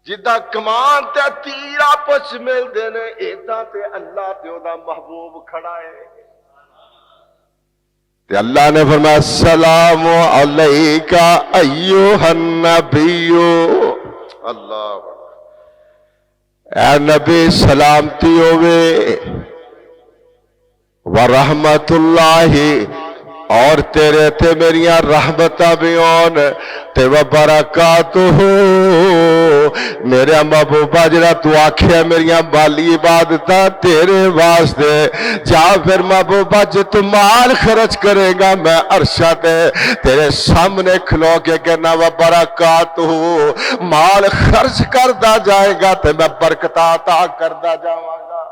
Jeddah کمان تے تیر آپس مل دینے ایدہ تے اللہ تے دا محبوب کھڑا ہے تے اللہ نے فرمایا السلام علیکہ ایوہ النبیو اللہ اے نبی سلامتی ہوئے ورحمت اللہ اور تیرے تے میریاں رحمتہ بھی ہون تے وبرکاتہ میرے محبوبہ جڑا تو آکھے میریاں بالی عبادتہ تیرے واسطے جا پھر محبوبہ جو تو مال خرچ کرے گا میں عرشہ تیرے سامنے کھلو کے کہنا وبرکاتہ مال خرچ کردہ جائے گا تے میں برکتہ عطا کردہ جاؤں گا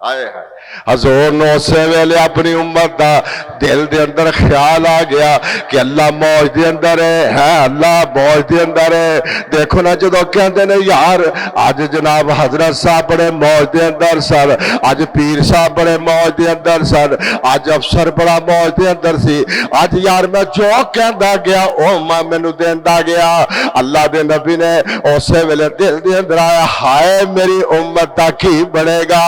آئے ہیں حضور نو سے ویلے اپنی امت دا دل دے اندر خیال آ گیا کہ اللہ موج دے اندر ہے اللہ موج دے اندر ہے دیکھو نا جدو کہندے نے یار آج جناب حضرت صاحب بڑے موج دے اندر سر آج پیر صاحب بڑے موج دے اندر سر آج افسر بڑا موج دے اندر سی آج یار میں جو کہندا گیا او ماں مینوں دیندا گیا اللہ دے نبی نے اسے ویلے دل دے اندر آیا ہائے میری امت دا کی بنے گا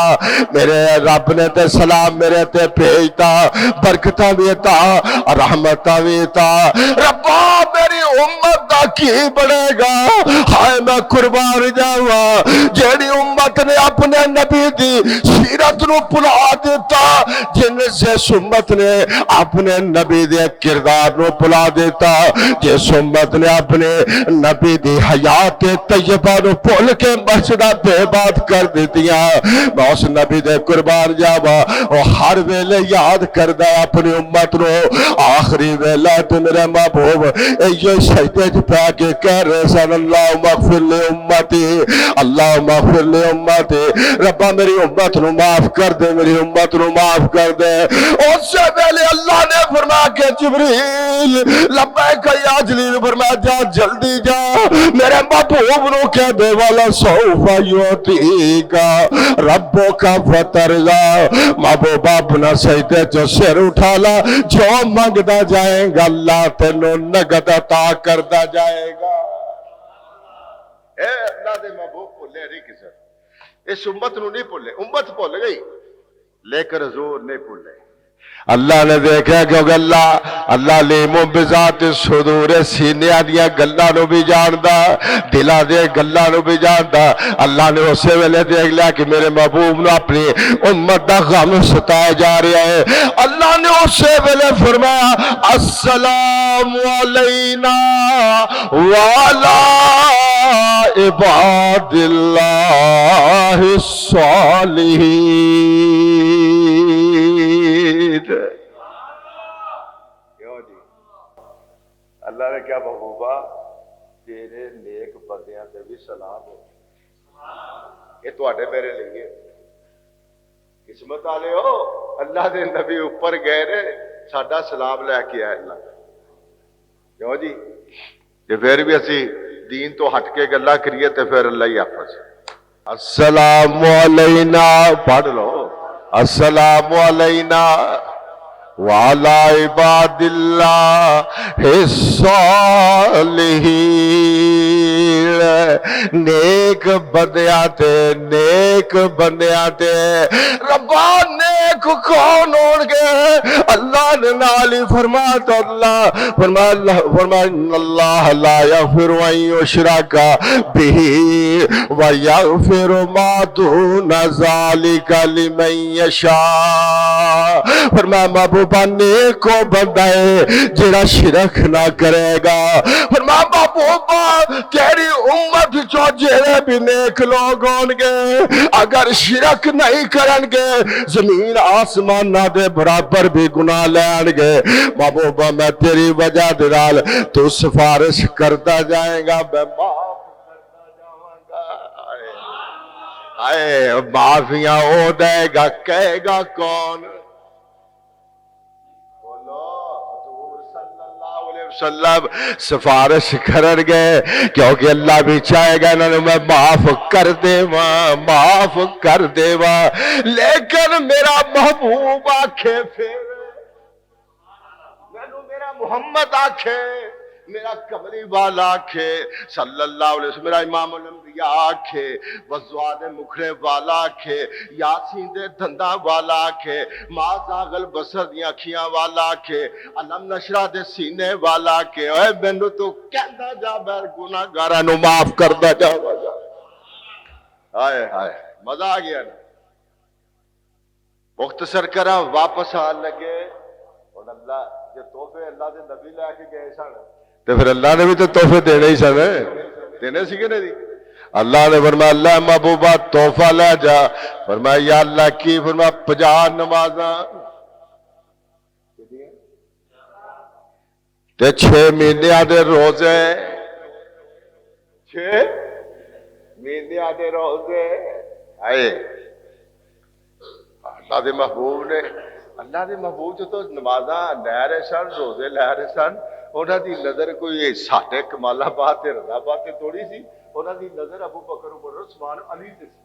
میرے رب نے تے سلام میرے تے بھیجتا برکتہ بھی تا رحمتہ بھی تا ربا میری امت دا کی بڑے گا ہائے میں قربان جاوا جیڑی امت نے اپنے نبی دی سیرت نو بھلا دیتا جن سے امت نے اپنے نبی دے کردار نو بھلا دیتا جس امت نے اپنے نبی دی حیات طیبہ نو بھول کے مسجدہ بے بات کر دیتیاں میں اس نبی دے قربان جاوا وہ ہر ویلے یاد کردہ اپنی امت نو آخری ویلہ تو میرے محبوب یہ سجدے پہ کے کہہ رہے سن اللہ مغفر لے امتی اللہ مغفر لے امتی ربا میری امت نو معاف کر دے میری امت نو معاف کر دے اس سے پہلے اللہ نے فرمایا کہ جبریل لبیک یا جلیل فرمایا جا جلدی جا میرے محبوب نو کہہ دے والا سوف یعطی کا ربو کا فترزا محبوبہ اپنا سجدے جو سر اٹھا لا جو مانگدا جائے گا اللہ تینوں نگد عطا کردا جائے گا اے اللہ دے محبوب بھولے نہیں کسے اس امت نو نہیں بھولے امت بھول گئی لیکن حضور نہیں بھولے اللہ نے دیکھا کیونکہ اللہ لیمو بذات صدور سینے دیا گلاں نو بھی جاندا دلاں دے گلاں نو بھی جاندا اللہ نے اسے ویلے دیکھ لیا کہ میرے محبوب نو اپنی امت دا غم ستایا جا رہا ہے اللہ نے اسے ویلے فرمایا السلام علینا وعلا عباد اللہ الصالحین اللہ نے کیا محبوبہ تیرے نیک بندیاں تے بھی سلام ہو یہ تواڈے میرے لیے قسمت والے ہو اللہ دے نبی اوپر گئے نے ساڈا سلام لے کے آئے اللہ کیوں جی کہ پھر بھی اسی دین تو ہٹ کے گلا کریے تے پھر اللہ ہی آپس السلام علینا پڑھ لو السلام علینا وعلی عباد اللہ الصالحین نیک بندیاں تے ربا نیک کون ہون گے اللہ نے نالی فرماتا اللہ فرمایا ان اللہ لا یغفر ان یشرک بہ ویغفر ما دون ذلک لمن یشاء فرمایا محبوب نیکو بندہ ہے جڑا شرک نہ کرے گا فرمایا محبوبہ تیری امت جو جڑے بھی نیک لوگ ہون گے اگر شرک نہیں کرن گے زمین آسمان نہ دے برابر بھی گناہ لین گے محبوبہ میں تیری وجہ دلال تو سفارش کرتا جائے گا میں معاف کرتا جاؤں گا آئے معافیاں ہو دے گا کہے گا کون وسلم سفارش کرن گے کیونکہ اللہ بھی چاہے گا انہوں نے میں معاف کر دے لیکن میرا محبوب آکھے پھر میرا محمد آکھے میرا کملی والا آکھے صلی اللہ علیہ وسلم، میرا امام الانبیاء آکھے، وزواد مکھڑے والا آکھے، یاسین دے دندہ والا آکھے، ما زاغل بصر دیاں کھیاں والا آکھے، علم نشرہ دے سینے والا آکھے، اے بینو تو کہندہ جا بیر گناہ گارہ نو معاف کردہ جا وجہ۔ آئے آئے مزہ آ گیا نا۔ مختصر کرا واپس آن لگے اور اللہ جو تحفے اللہ دے نبی لے کے گئے سن تو پھر اللہ نے بھی تو تحفے دینے ہی سن، دینے سی کہ نہیں؟ اللہ نے فرمایا اللہ محبوبہ تحفہ لے جا، فرمایا یا اللہ کی، فرمایا 50 نمازاں تے 6 مہینے دے روزے، 6 مہینے دے روزے آئے اللہ دے محبوب نے۔ اللہ دے محبوب جو تو نمازاں لے رہے سن، روزے لے رہے سن، انہاں دی نظر کوئی ساڈے کمالہ بات رضا بات تھوڑی سی، انہاں دی نظر ابو بکر عمر عثمان علی تے سی،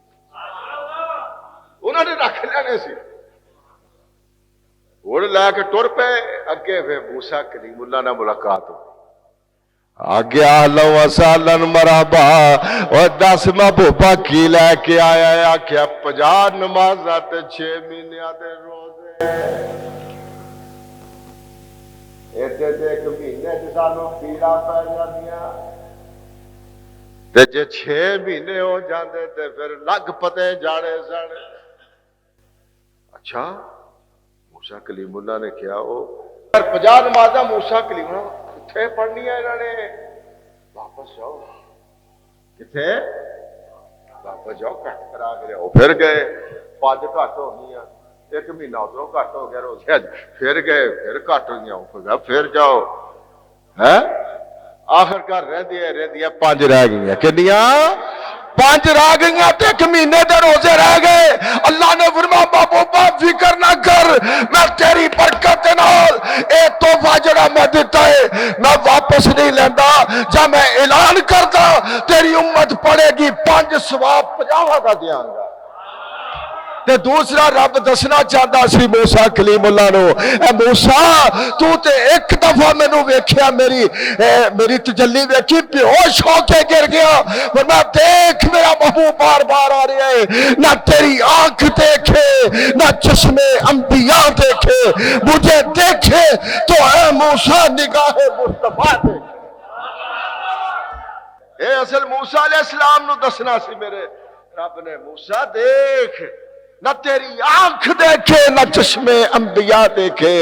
انہاں نے رکھ لینے سی۔ اڑ لے کے ٹر پے اگے، پھر موسیٰ کلیم اللہ نہ ملاقات ہو آگے اہلا و سہلا مرحبا، اور 10 محبوبہ کی لے کے آیا ہے آکھیا 50 نمازاں تے 6 مہینے دے روزے، ایتے تے 1 مہینے تے سانوں پیڑا پہ جاندیاں تے جے 6 مہینے ہو جاندے تے پھر لگ پتے جانے سن۔ اچھا موسیٰ کلیم اللہ نے کیا ہو 50 نمازاں موسیٰ کلیم اللہ کتھے پڑھنی ہے انہوں نے؟ واپس جاؤ، کتھے؟ واپس جاؤ، کٹ کرا کے لیا پھر گئے، 5 کٹ ہو گئی، 1 مہینہ ادھروں کٹ ہو گیا روزے، پھر گئے، پھر کٹ ہو گیا، پھر جاؤ، ہے آخر کار رہ دیا 5 رہ گئی، کنیاں 5 رہ گئی تے 1 مہینے دے روزے رہ گئے۔ اللہ نے فرمایا محبوبہ فکر نہ کر، میں تیری برکت نال اے تحفہ جڑا میں دیتا ہے میں واپس نہیں لیندا، جب میں اعلان کردا تیری امت پڑے گی 5 ثواب 50 کا دیاں گا۔ تے دوسرا رب دسنا چاہتا سی موسیٰ کلیم اللہ نو، اے موسیٰ تو تے 1 دفعہ میں نو ویکھیا، میری تجلی ویکھی، بے ہوش ہو کے گر گیا، ورنہ دیکھ میرا محبوب بار بار آ رہا ہے، نہ تیری آنکھ دیکھے نہ چشم انبیاء دیکھے، مجھے دیکھے تو اے موسیٰ نگاہ مصطفیٰ دیکھے۔ اے اصل موسیٰ علیہ السلام نو دسنا سی میرے رب نے، موسیٰ دیکھ، نہ تیری آنکھ دیکھے نہ چشم انبیاء دیکھے،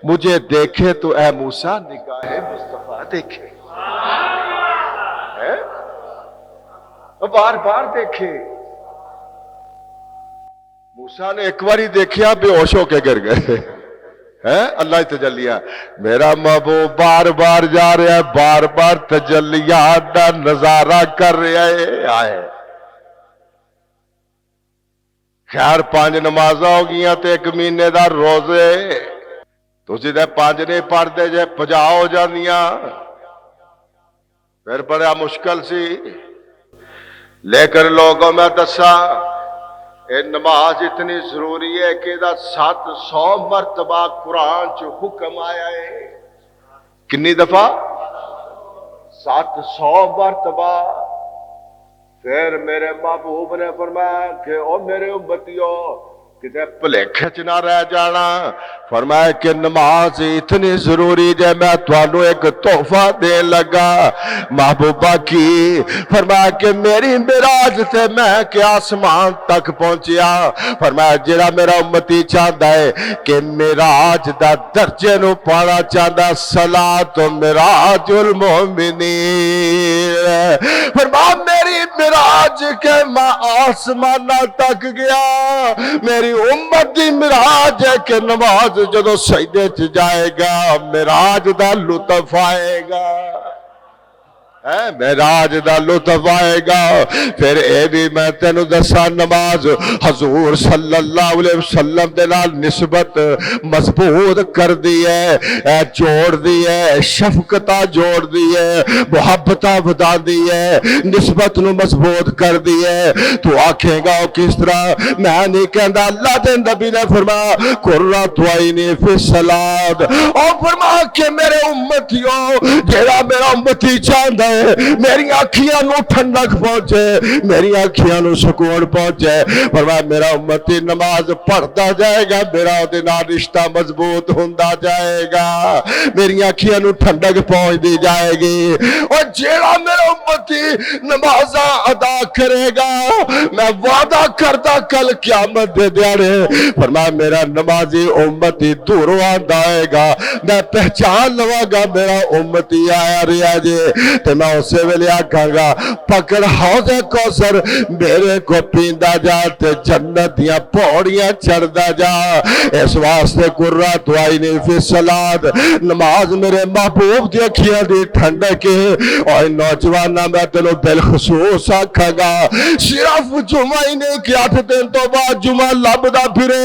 مجھے دیکھے تو اے موسیٰ نگاہ مصطفیٰ دیکھے، بار بار دیکھے۔ موسیٰ نے 1 باری دیکھیا بے ہوش ہو کے گر گئے، اللہ تجلیہ، میرا محبوب بار بار جا رہا ہے، بار بار تجلیات دا نظارہ کر رہا ہے۔ آئے خیر 5 نمازاں ہو گیا تے 1 مہینے دا روزے، تسی تے 5 نہیں پڑھ دے جے 50 ہو جاندیاں، پھر بڑا مشکل سی۔ لیکن لوگوں میں دسا اے نماز اتنی ضروری ہے کہ دا 700 مرتبہ قرآن چ حکم آیا ہے، کنی دفعہ؟ 700 مرتبہ۔ پھر میرے محبوب نے فرمایا کہ او میرے امتیو کتے پلیکھے چ نہ رہ جانا، فرمایا کہ نماز اتنی ضروری ہے، میں تھانوں ایک تحفہ دے لگا۔ محبوبہ کی فرمایا کہ میری معراج تے میں کہ آسمان تک پہنچیا، فرمایا جڑا میرا امتی چاہتا ہے کہ معراج دا درجے نو پانا چاہتا، صلاۃ معراج المومنین، فرمایا میری معراج کے میں آسمان تک گیا، میری امت دی معراج ہے کہ نماز جدو سجدے چ جائے گا معراج دا لطف آئے گا، معراج دا لطف آئے گا۔ پھر اے بھی میں تینوں دسا نماز حضور صلی اللہ علیہ وسلم دے نال نسبت مضبوط کر دی ہے، جوڑ دی ہے، شفقتہ جوڑ دی ہے، محبتہ بدا دی ہے، نسبت نو مضبوط کر دی ہے۔ تو آکھے گا کس طرح؟ میں نہیں کہندا، اللہ دے نبی نے فرمایا قرۃ عینی فی الصلاۃ، اور فرمایا کہ میرے امتیوں جیڑا میرا امتی چاہتا ہے میری آنکھیاں نو ٹھنڈک پہنچے، میری آنکھیاں نو سکون پہنچے، فرمایا میرا امتی نماز پڑھتا جائے گا، میرا دے نال رشتہ مضبوط ہوندا جائے گا، میری آنکھیاں نو ٹھنڈک پہنچ دی جائے گی۔ اور جیڑا میرا امتی نمازاں ادا کرے گا میں وعدہ کرتا کل قیامت دے دیارے، فرمایا میرا نمازی امتی دوروں آندا آئے گا، میں پہچان لواں گا میرا امتی آیا رہا جے، تے میں اسے ویلے آکھاں گا پکڑ حوض کوثر میرے کو پیندا جا تے جنت دیاں پوڑیاں چڑھدا جا۔ اس واسطے قرۃ عینی فی الصلاۃ، نماز میرے محبوب دی اکھیاں دی ٹھنڈک ہے۔ اور نوجواناں میں تینوں بالخصوص آکھاں گا صرف جمعہ ہی نہیں کہ 8 دن تو بعد جمعہ لبدا پھرے،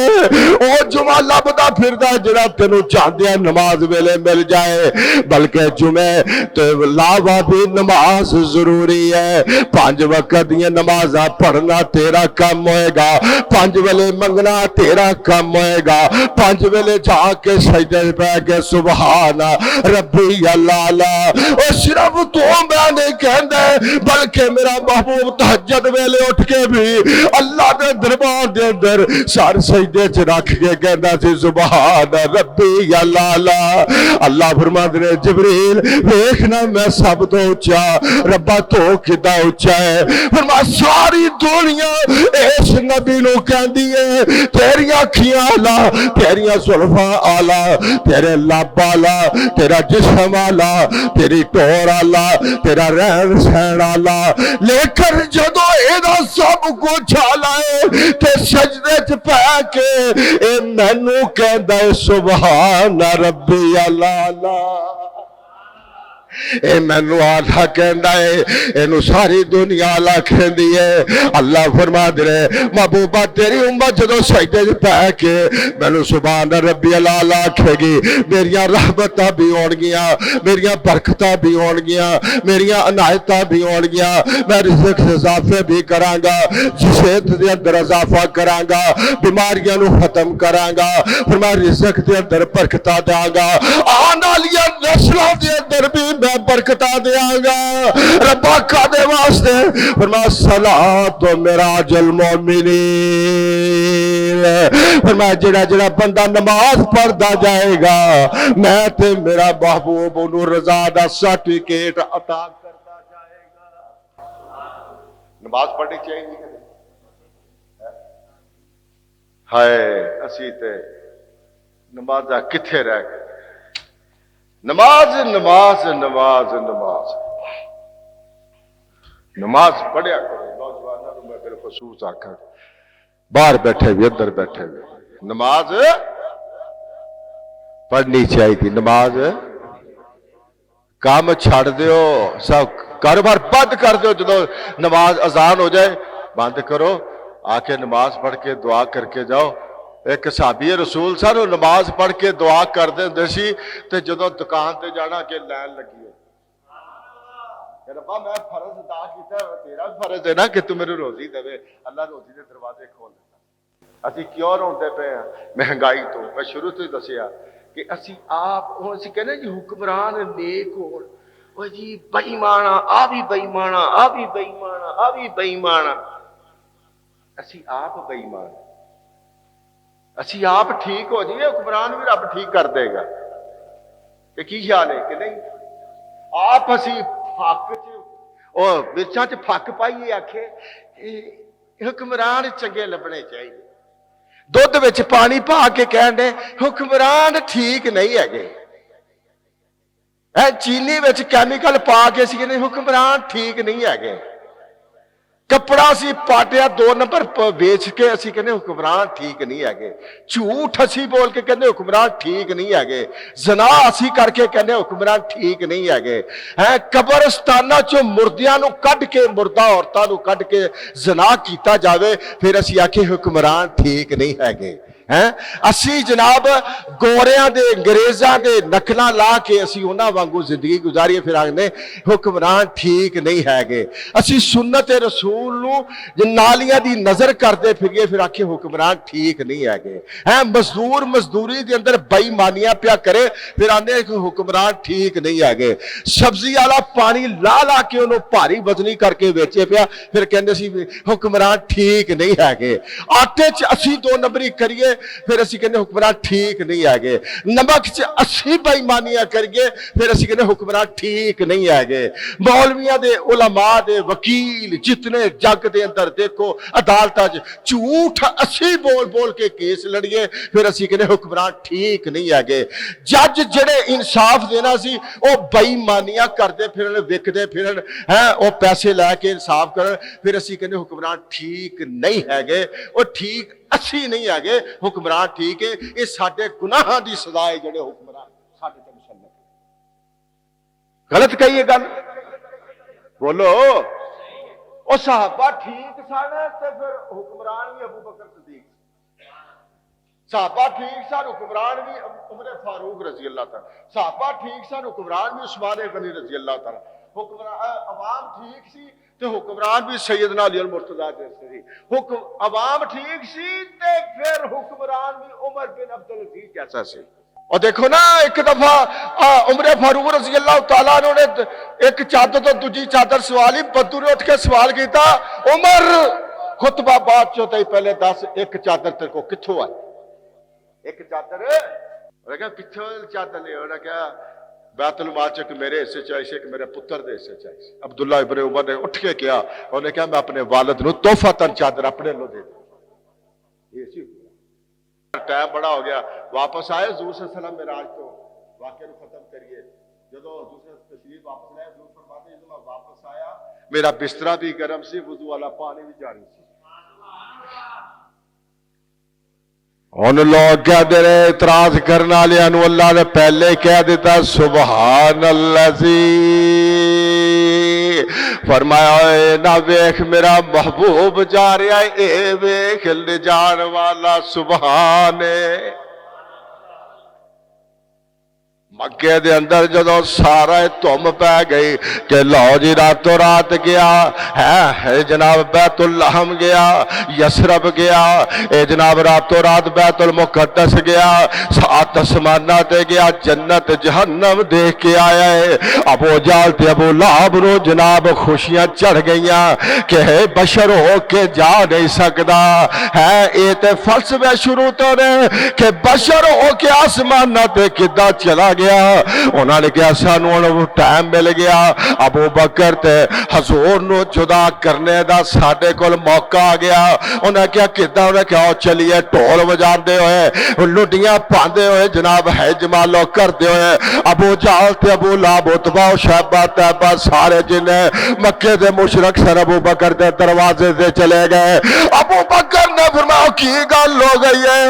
او جمعہ لبدا پھردا جڑا تینوں چاہدیاں نماز ویلے مل جائے، بلکہ جمعے تو علاوہ بھی نماز ضروری ہے۔ 5 وقت دیا نمازاں پڑھنا تیرا کم ہوئے گا، 5 ویلے منگنا تیرا کم ہوئے گا، 5 ویلے جا کے سجدے پہ کے سبحان ربی اللہ، اور صرف تو میں نہیں کہندے بلکہ میرا محبوب تہجد ویلے اٹھ کے بھی اللہ دے دربار دے اندر سر سجدے چ رکھ کے کہندا سی سبحان ربی اللہ۔ اللہ فرماندے نے جبریل ویکھنا میں سب تو اونچا، ربا تو کدا اونچا ہے؟ فرمایا ساری دنیا اس نبی نو کہندی ہے تیریاں اکھیاں آلہ، تیریاں زلفاں آلہ، تیرے لب آلہ، تیرا جسم آلہ، تیری ٹور آلہ، تیرا رہن سہن آلہ، لیکن جدو ایدہ سب کچھ آلہ ہے تے سجدے چ پہ کے اے مینوں کہندا ہے سبحان ربی اللہ۔ اے مینو آلہ کہندا ہے، اینو ساری دنیا آلہ کہندی ہے۔ اللہ فرما دے رہے محبوبہ تیری امت جدو سجدے پہ کے مینو سبحان ربی اللہ آکھے گی، میریاں رحمتاں بھی ہون گیاں، میریاں برکتاں بھی ہون گیاں، میریاں عنایتاں بھی ہون گیاں، میں رزق اضافے بھی کراں گا، صحت دے اندر اضافہ کراں گا، بیماریاں نو ختم کراں گا، فرمایا رزق دے اندر برکتاں داں گا، آن والیاں نسلاں دے اندر بھی میں برکتہ دیاں گا۔ ربا کا دے واسطے فرمایا صلاۃ معراج المومنین، فرمایا جڑا جڑا بندہ نماز پڑھدا جائے گا میں تے میرا محبوب انہوں رضا دا سرٹیفکیٹ عطا کرتا جائے گا۔ نماز پڑھنی چاہیے ہائے اسی تے نمازاں کتھے رہ گئے؟ نماز نماز نماز نماز نماز پڑھیا کرو۔ نوجوانوں کو میں بالخصوص آکھاں باہر بیٹھے ہوئے اندر بیٹھے ہوئے نماز پڑھنی چاہیے۔ نماز کام چھڑ دیو، سب کاروبار بند کر دیو، جدو نماز اذان ہو جائے بند کرو، آ کے نماز پڑھ کے دعا کر کے جاؤ۔ ایک صحابی رسول سانو نماز پڑھ کے دعا کر دے سی تے جدو دکان تے جانا کہ لین لگی ہے کہ ربا میں فرض ادا کیتا ہے، تیرا فرض ہے نا کہ تو میرے روزی دے، اللہ روزی دے دروازے کھول دیتا۔ اسی کیوں روندے پے ہیں مہنگائی تو؟ میں شروع تو ہی دسیا کہ اسی آپ اسی کہنے جی حکمران نیک ہون، وہ جی بے ایمانا آ بھی بے ایمانا آ بھی بے ایمانا آ بھی بے ایمانا، اسی آپ بے ایمان، اسی آپ ٹھیک ہو جائے حکمران بھی رب ٹھیک کر دے گا کہ کی خیال ہے کہ نہیں؟ آپ اسی پھک اور مرچاں چ پھک پائیے آکھے حکمران چنگے لبنے چاہیے، دودھ وچ پانی پا کے کہن دے حکمران ٹھیک نہیں ہے گے، چینی وچ کیمیکل پا کے سی حکمران ٹھیک نہیں ہے گے۔ کپڑا سی پاٹیا 2 نمبر ویچ کے اسی کہنے حکمران ٹھیک نہیں ہے گے، جھوٹ اسی بول کے کہنے حکمران ٹھیک نہیں ہے گے، زنا اسی کر کے کہنے حکمران ٹھیک نہیں ہے گے، قبرستانہ چو مردیاں نو کڈ کے مردہ عورتاں نو کڈ کے زنا کیتا جاوے پھر اسی آکے حکمران ٹھیک نہیں ہے گے۔ اسی جناب گوریاں دے انگریزاں دے نکلاں لا کے اسی انہاں وانگو زندگی گزاریے پھر آگنے حکمران ٹھیک نہیں ہے گے۔ اسی سنت رسول نو نالیاں دی نظر کر دے پھر یہ پھر آکے حکمران ٹھیک نہیں ہے گے۔ مزدور مزدوری دے اندر بئی مانیاں پیا کرے پھر آنے کہ حکمران ٹھیک نہیں ہے گے۔ سبزی والا پانی لا لا کے انہوں بھاری وزنی کر کے بیچے پیا پھر کہندے سی حکمران ٹھیک نہیں ہے گے۔ آٹے چ اسی 2 نمبری کریے پھر اسی کہنے حکمران ٹھیک نہیں ہے گے۔ نمک چ اسی بےایمانیاں کریے پھر اسی کہنے حکمران ٹھیک نہیں ہے گے۔ مولویاں دے علماء دے وکیل جتنے جگ دے اندر دیکھو عدالتاں جھوٹ اسی بول بول کے کیس لڑیے پھر اسی کہنے حکمران ٹھیک نہیں ہے گے۔ جج جڑے انصاف دینا سی او بےایمانیاں کردے پھرن وکدے پھرن او پیسے لے کے انصاف کرن پھر اسی کہنے حکمران ٹھیک نہیں ہے گے۔ او ٹھیک اسی نہیں ہے گے، حکمران ٹھیک ہے۔ یہ ساڈے گناہاں دی سزا ہے جڑے حکمران ساڈے تے مسلط غلط کہیے گل بولو۔ او صحابہ ٹھیک سن تے پھر حکمران بھی ابو بکر صدیق، صحابہ ٹھیک سن حکمران بھی عمر فاروق رضی اللہ تعالی، صحابہ ٹھیک سن حکمران بھی عثمان غنی رضی اللہ تعالی، حکمران عوام ٹھیک سی تے حکمران بھی سیدنا علی المرتضیٰ جیسے سی، عوام ٹھیک سی تے پھر حکمران بھی عمر بن عبدالعزیز جیسا سی۔ اور دیکھو نا ایک دفعہ عمر فاروق رضی اللہ تعالیٰ نے ایک چادر تو دوجی چادر سوالی، بدو نے اٹھ کے سوال کیتا عمر خطبہ بات چوتا ہی پہلے 10 ایک چادر تیرے کو کتھوں آئی؟ ایک چادر اور کہا پچھو چادر لے اور کہا بیت المال چک میرے حصے چاہیے کہ میرے پتر دے حصے چاہیے۔ عبداللہ ابن عمر نے اٹھ کے کیا انہوں نے کہا میں اپنے والد نو تحفہ تن چادر اپنے لو دے دوں۔ یہ سی ٹائم بڑا ہو گیا، واپس آئے حضور صلی اللہ علیہ وسلم معراج تو واقعہ کو ختم کریے۔ جدو حضور صلی اللہ علیہ وسلم تشریف واپس لائے حضور فرماتے ہیں جب میں واپس آیا میرا بسترا بھی گرم سی، وضو والا پانی بھی جاری سی۔ ان لوگ کہہ دے رہے اعتراض کرنا لیا انو اللہ نے پہلے کہہ دیتا سبحان اللہ فرمایا اے نہ ویکھ میرا محبوب جا رہا ہے، اے ویکھ لے جان والا سبحان ہے۔ مکے دے اندر جدو سارا تم پہ گئی کہ لو جی راتوں رات گیا ہے جناب بیت اللحم گیا، یسرب گیا، اے جناب راتوں رات بیت المقدس گیا، 7 آسماناں تے گیا، جنت جہنم دیکھ کے آیا ہے۔ ابو جہل تے ابو لہب نو جناب خوشیاں چڑھ گئیاں کہ بشر ہو کے جا نہیں سکدا ہے۔ اے تے فلسفے شروع تو نے کہ بشر ہو کے آسماناں تے کداں چلا گیا۔ انہوں نے کہا سانوں ٹائم مل گیا ابو بکر تے حضور نو جدا کرنے دا ساڈے کول موقع آ گیا۔ انہوں نے کہا کداں؟ انہوں نے کہا چلیے ٹول وجاندے ہوئے لڈیاں پاندے ہوئے جناب ہے جمالو کردے ہوئے ابو جہل تے ابو لہب عتبہ شیبہ طیبہ سارے جنے مکے دے مشرک سر ابو بکر دے دروازے سے چلے گئے۔ ابو بکر نے فرمایا کی گل ہو گئی ہے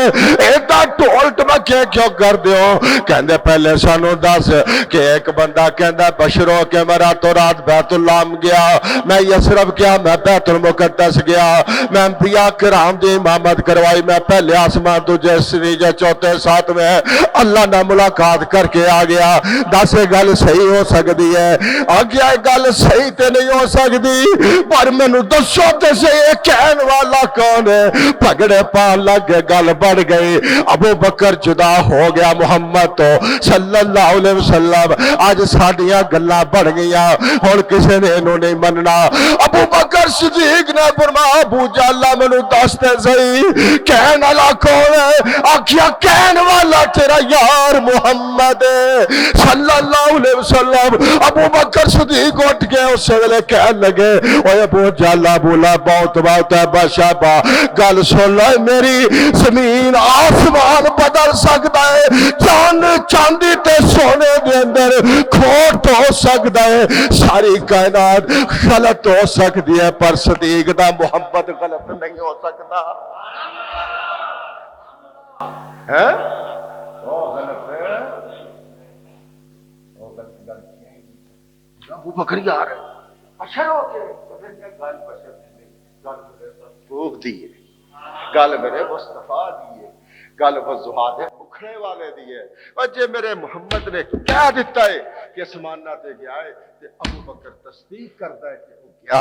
ایڈا ٹول ٹمکے کیوں کر دیو؟ کہندے پہلے سانو دس کہ ایک بندہ کہندا بشرو کہ میں راتوں رات بیت اللحم گیا، میں یسرب گیا، میں بیت المقدس گیا، میں انبیاء کرام دی امامت کروائی، میں پہلے آسمان دوجے سریجے چوتھے ساتویں اللہ نہ ملاقات کر کے آ گیا۔ دس گل صحیح ہو سکتی ہے؟ آگیا گل صحیح تے نہیں ہو سکتی پر مینوں دسو تے صحیح کہن والا کون ہے؟ پگڑے پان لگ گل بڑھ گئی۔ ابو بکر جدا ہو گیا محمد تو صلی اللہ علیہ وسلم۔ آج ساڈیاں گلاں بڑھ گئیاں ہن کسے نے انہوں نہیں مننا۔ ابو بکر صدیق نے فرمایا ابو جہل مینوں دس تے صحیح کہن والا کون ہے؟ آکھیا کہن والا تیرا یار محمد صلی اللہ علیہ وسلم۔ ابو بکر صدیق اٹھ کے اس ویلے کہن لگے اوے ابو جہل ابو لہب بہت ہے بادشاہ گل گل سن لے میری، زمین آسمان بدل سکتا ہے، چاند چاندی تے سونے دے اندر کھوٹ ہو سکتا ہے، ساری کائنات غلط ہو سکتی ہے، پر صدیق دا محمد غلط نہیں ہو سکتا ہے۔ وہ غلط ہے، وہ غلط ابو بکر یار بشر ہو کے گل بشر گل دیے، گل میرے مصطفیٰ دیے، گل وضوحات اکھڑے والے دیے، اور جے میرے محمد نے کہہ دیتا ہے کہ اسمانہ تے گیا ہے تے ابو بکر تصدیق کرتا ہے کہ وہ گیا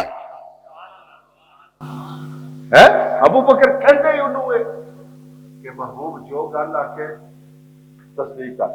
ہے۔ ابو بکر کہتے ہی انہوں ہے کہ محبوب جو گل آ کے تصدیق کر،